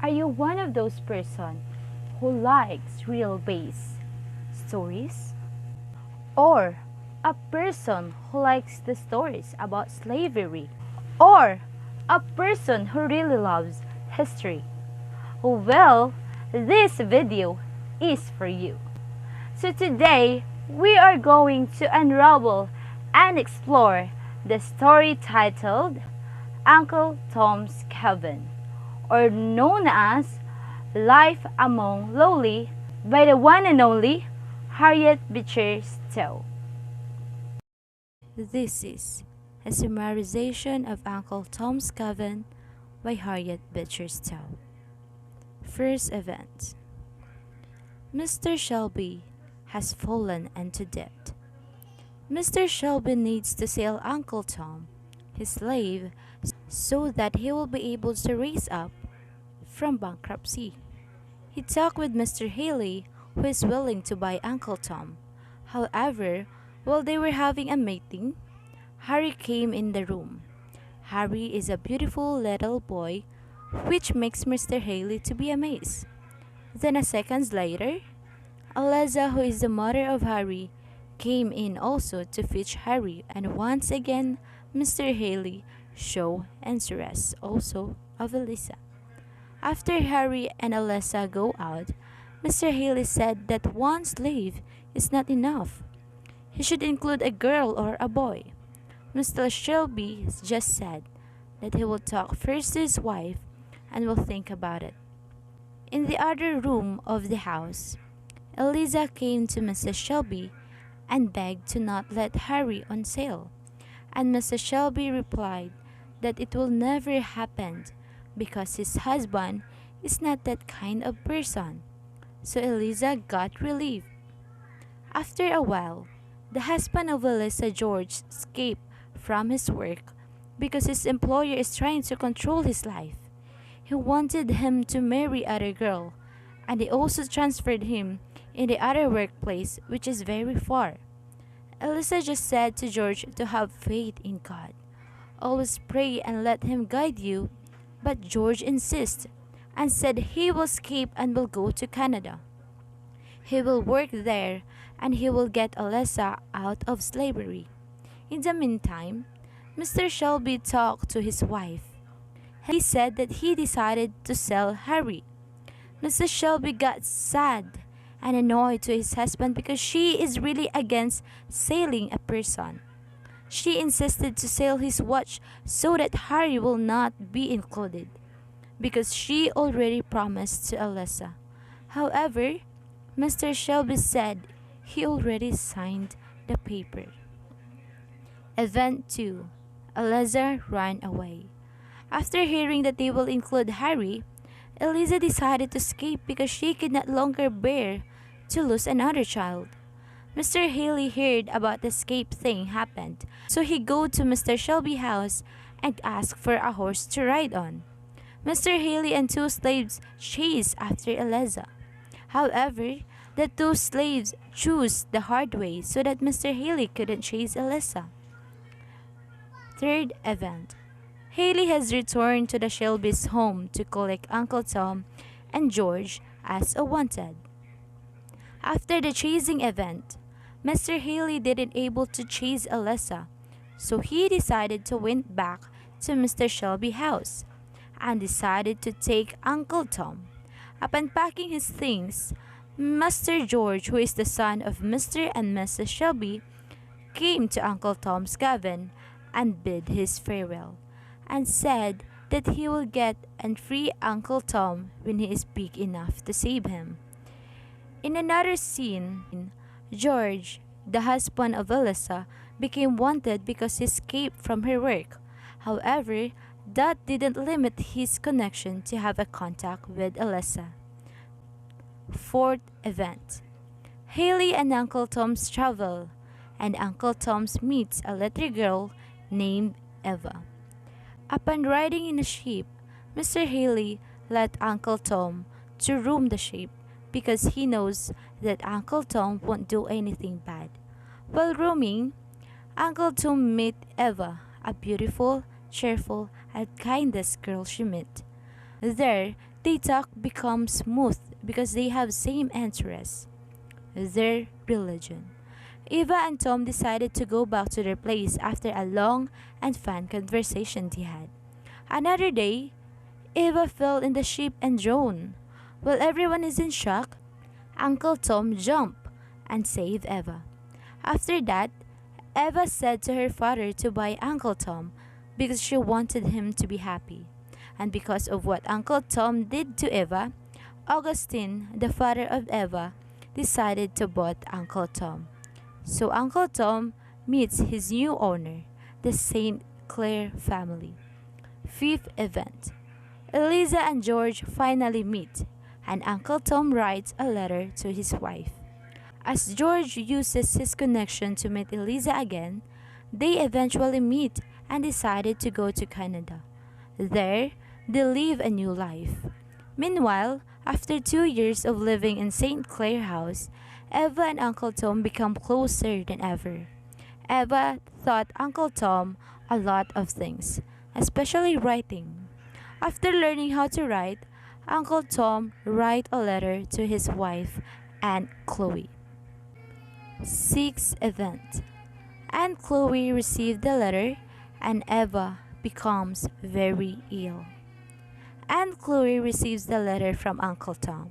Are you one of those person who likes real-based stories? Or a person who likes the stories about slavery? Or a person who really loves history? Well, this video is for you. So today, we are going to unravel and explore the story titled Uncle Tom's Cabin, or known as Life Among Lowly by the one and only Harriet Beecher Stowe. This is a summarization of Uncle Tom's Cabin by Harriet Beecher Stowe. First event. Mr. Shelby has fallen into debt. Mr. Shelby needs to sell Uncle Tom, his slave, so that he will be able to raise up from bankruptcy. He talked with Mr. Haley, who is willing to buy Uncle Tom. However, while they were having a meeting, Harry came in the room. Harry is a beautiful little boy, which makes Mr. Haley to be amazed. Then a seconds later, Eliza, who is the mother of Harry, came in also to fetch Harry, and once again Mr. Haley showed interest also of Eliza. After Harry and Eliza go out, Mr. Haley said that one slave is not enough. He should include a girl or a boy. Mr. Shelby just said that he will talk first to his wife and will think about it. In the other room of the house, Eliza came to Mrs. Shelby and begged to not let Harry on sale, and Mrs. Shelby replied that it will never happen because his husband is not that kind of person. So Eliza got relief. After a while, the husband of Eliza, George, escaped from his work because his employer is trying to control his life. He wanted him to marry other girl, and they also transferred him in the other workplace, which is very far. Eliza just said to George to have faith in God. Always pray and let him guide you, but George insisted and said he will escape and will go to Canada. He will work there and he will get Eliza out of slavery. In the meantime, Mr. Shelby talked to his wife. He said that he decided to sell Harry. Mrs. Shelby got sad and annoyed to his husband because she is really against selling a person. She insisted to sell his watch so that Harry will not be included, because she already promised to Eliza. However, Mr. Shelby said he already signed the paper. Event 2. Eliza ran away. After hearing that they will include Harry, Eliza decided to escape because she could not longer bear to lose another child. Mr. Haley heard about the escape thing happened, so he go to Mr. Shelby house and asked for a horse to ride on. Mr. Haley and two slaves chased after Eliza. However, the two slaves chose the hard way so that Mr. Haley couldn't chase Eliza. Third event. Haley has returned to the Shelby's home to collect Uncle Tom and George as a wanted. After the chasing event, Mr. Haley didn't able to chase Eliza, so he decided to went back to Mr. Shelby's house and decided to take Uncle Tom. Upon packing his things, Master George, who is the son of Mr. and Mrs. Shelby, came to Uncle Tom's cabin and bid his farewell, and said that he will get and free Uncle Tom when he is big enough to save him. In another scene, George, the husband of Eliza, became wanted because he escaped from her work. However, that didn't limit his connection to have a contact with Eliza. Fourth event. Haley and Uncle Tom's travel, and Uncle Tom's meets a little girl named Eva. Upon riding in a ship, Mr. Haley let Uncle Tom to room the ship because he knows that Uncle Tom won't do anything bad. While roaming, Uncle Tom met Eva, a beautiful, cheerful, and kindest girl she met. There, They talk becomes smooth because they have same interests, their religion. Eva and Tom decided to go back to their place after a long and fun conversation they had. Another day, Eva fell in the ship and drowned. While everyone is in shock, Uncle Tom jumped and saved Eva. After that, Eva said to her father to buy Uncle Tom because she wanted him to be happy. And because of what Uncle Tom did to Eva, Augustine, the father of Eva, decided to buy Uncle Tom. So Uncle Tom meets his new owner, the St. Clair family. Fifth event. Eliza and George finally meet, and Uncle Tom writes a letter to his wife. As George uses his connection to meet Eliza again, they eventually meet and decided to go to Canada. There, they live a new life. Meanwhile, after 2 years of living in St. Clair House, Eva and Uncle Tom become closer than ever. Eva taught Uncle Tom a lot of things, especially writing. After learning how to write, Uncle Tom wrote a letter to his wife, Aunt Chloe. Sixth event. Aunt Chloe received the letter and Eva becomes very ill. Aunt Chloe receives the letter from Uncle Tom.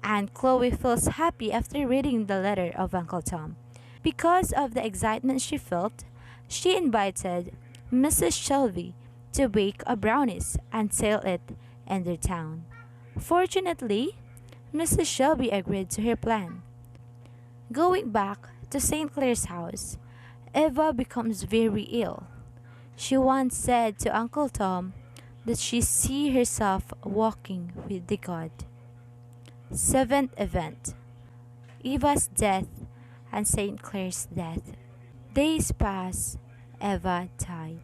Aunt Chloe feels happy after reading the letter of Uncle Tom. Because of the excitement she felt, she invited Mrs. Shelby to bake a brownies and sell it in their town. Fortunately, Mrs. Shelby agreed to her plan. Going back to St. Clair's house, Eva becomes very ill. She once said to Uncle Tom that she see herself walking with the God. Seventh event. Eva's death and St. Clair's death. Days pass, Eva died.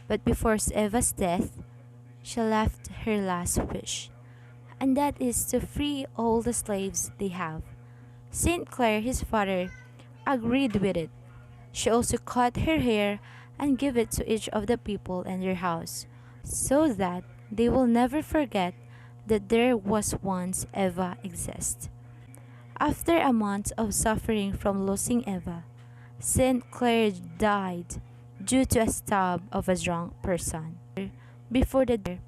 But before Eva's death, she left her last wish, and that is to free all the slaves they have. St. Clair, his father, agreed with it. She also cut her hair and gave it to each of the people in their house, so that they will never forget that there was once Eva exist. After a month of suffering from losing Eva, St. Clair died due to a stab of a drunk person. Before the death,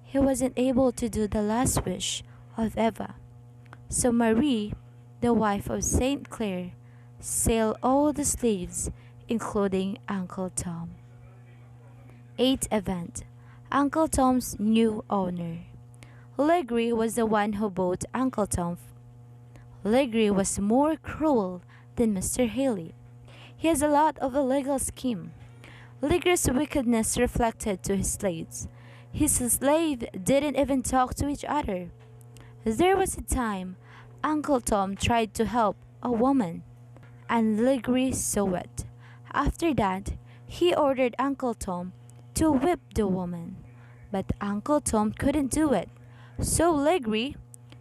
he wasn't able to do the last wish of Eva. So Marie, the wife of St. Clair, sold all the slaves, including Uncle Tom. Eighth event. Uncle Tom's new owner. Legree was the one who bought Uncle Tom. Legree was more cruel than Mr. Haley. He has a lot of illegal scheme. Legree's wickedness reflected to his slaves. His slaves didn't even talk to each other. There was a time Uncle Tom tried to help a woman, and Legree saw it. After that, he ordered Uncle Tom to whip the woman, but Uncle Tom couldn't do it. So Legree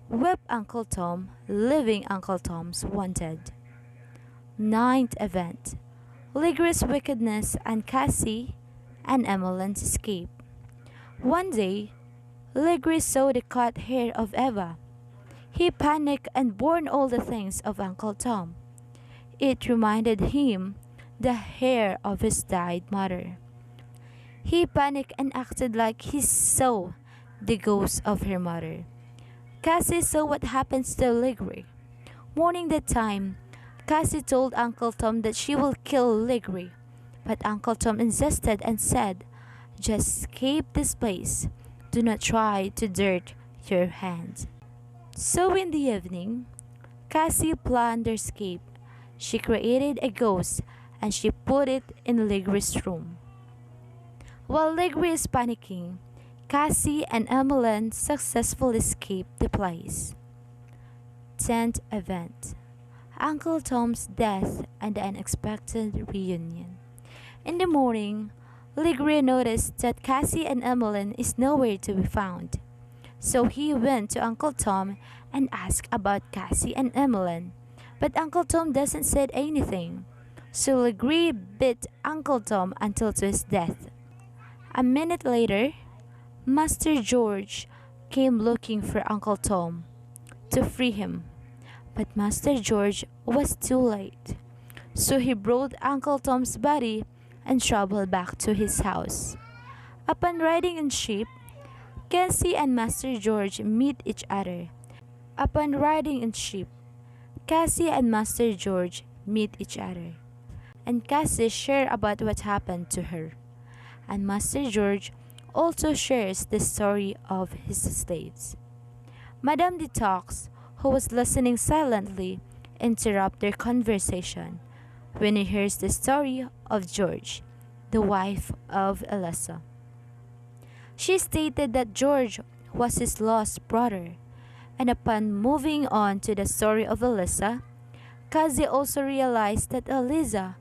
whipped Uncle Tom, leaving Uncle Tom's wanted. Ninth event. Legree's wickedness and Cassie and Emmeline's escape. One day, Legree saw the cut hair of Eva. He panicked and burned all the things of Uncle Tom. It reminded him the hair of his dead mother. He panicked and acted like he saw the ghost of her mother. Cassie saw what happens to Legree. Morning that time, Cassie told Uncle Tom that she will kill Legree, but Uncle Tom insisted and said, "Just escape this place. Do not try to dirt your hands." So in the evening, Cassie planned their escape. She created a ghost and she put it in Legree's room. While Legree is panicking, Cassie and Emmeline successfully escaped the place. 10th event. Uncle Tom's death and the unexpected reunion. In the morning, Legree noticed that Cassie and Emmeline is nowhere to be found. So he went to Uncle Tom and asked about Cassie and Emmeline, but Uncle Tom doesn't say anything. So Legree beat Uncle Tom until to his death. A minute later, Master George came looking for Uncle Tom to free him, but Master George was too late. So he brought Uncle Tom's body and traveled back to his house. Upon riding in sheep, Cassie and Master George meet each other. Upon riding in sheep, Cassie and Master George meet each other, and Cassie shares about what happened to her. And Master George also shares the story of his slaves. Madame Detox, who was listening silently, interrupts their conversation when he hears the story of George, the wife of Elisa. She stated that George was his lost brother, and upon moving on to the story of Elisa, Kazi also realized that Eliza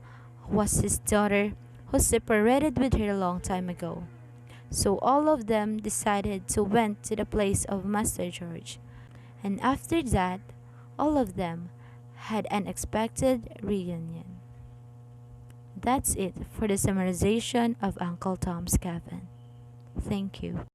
was his daughter who separated with her a long time ago. So all of them decided to went to the place of Master George, and after that, all of them had an unexpected reunion. That's it for the summarization of Uncle Tom's Cabin. Thank you.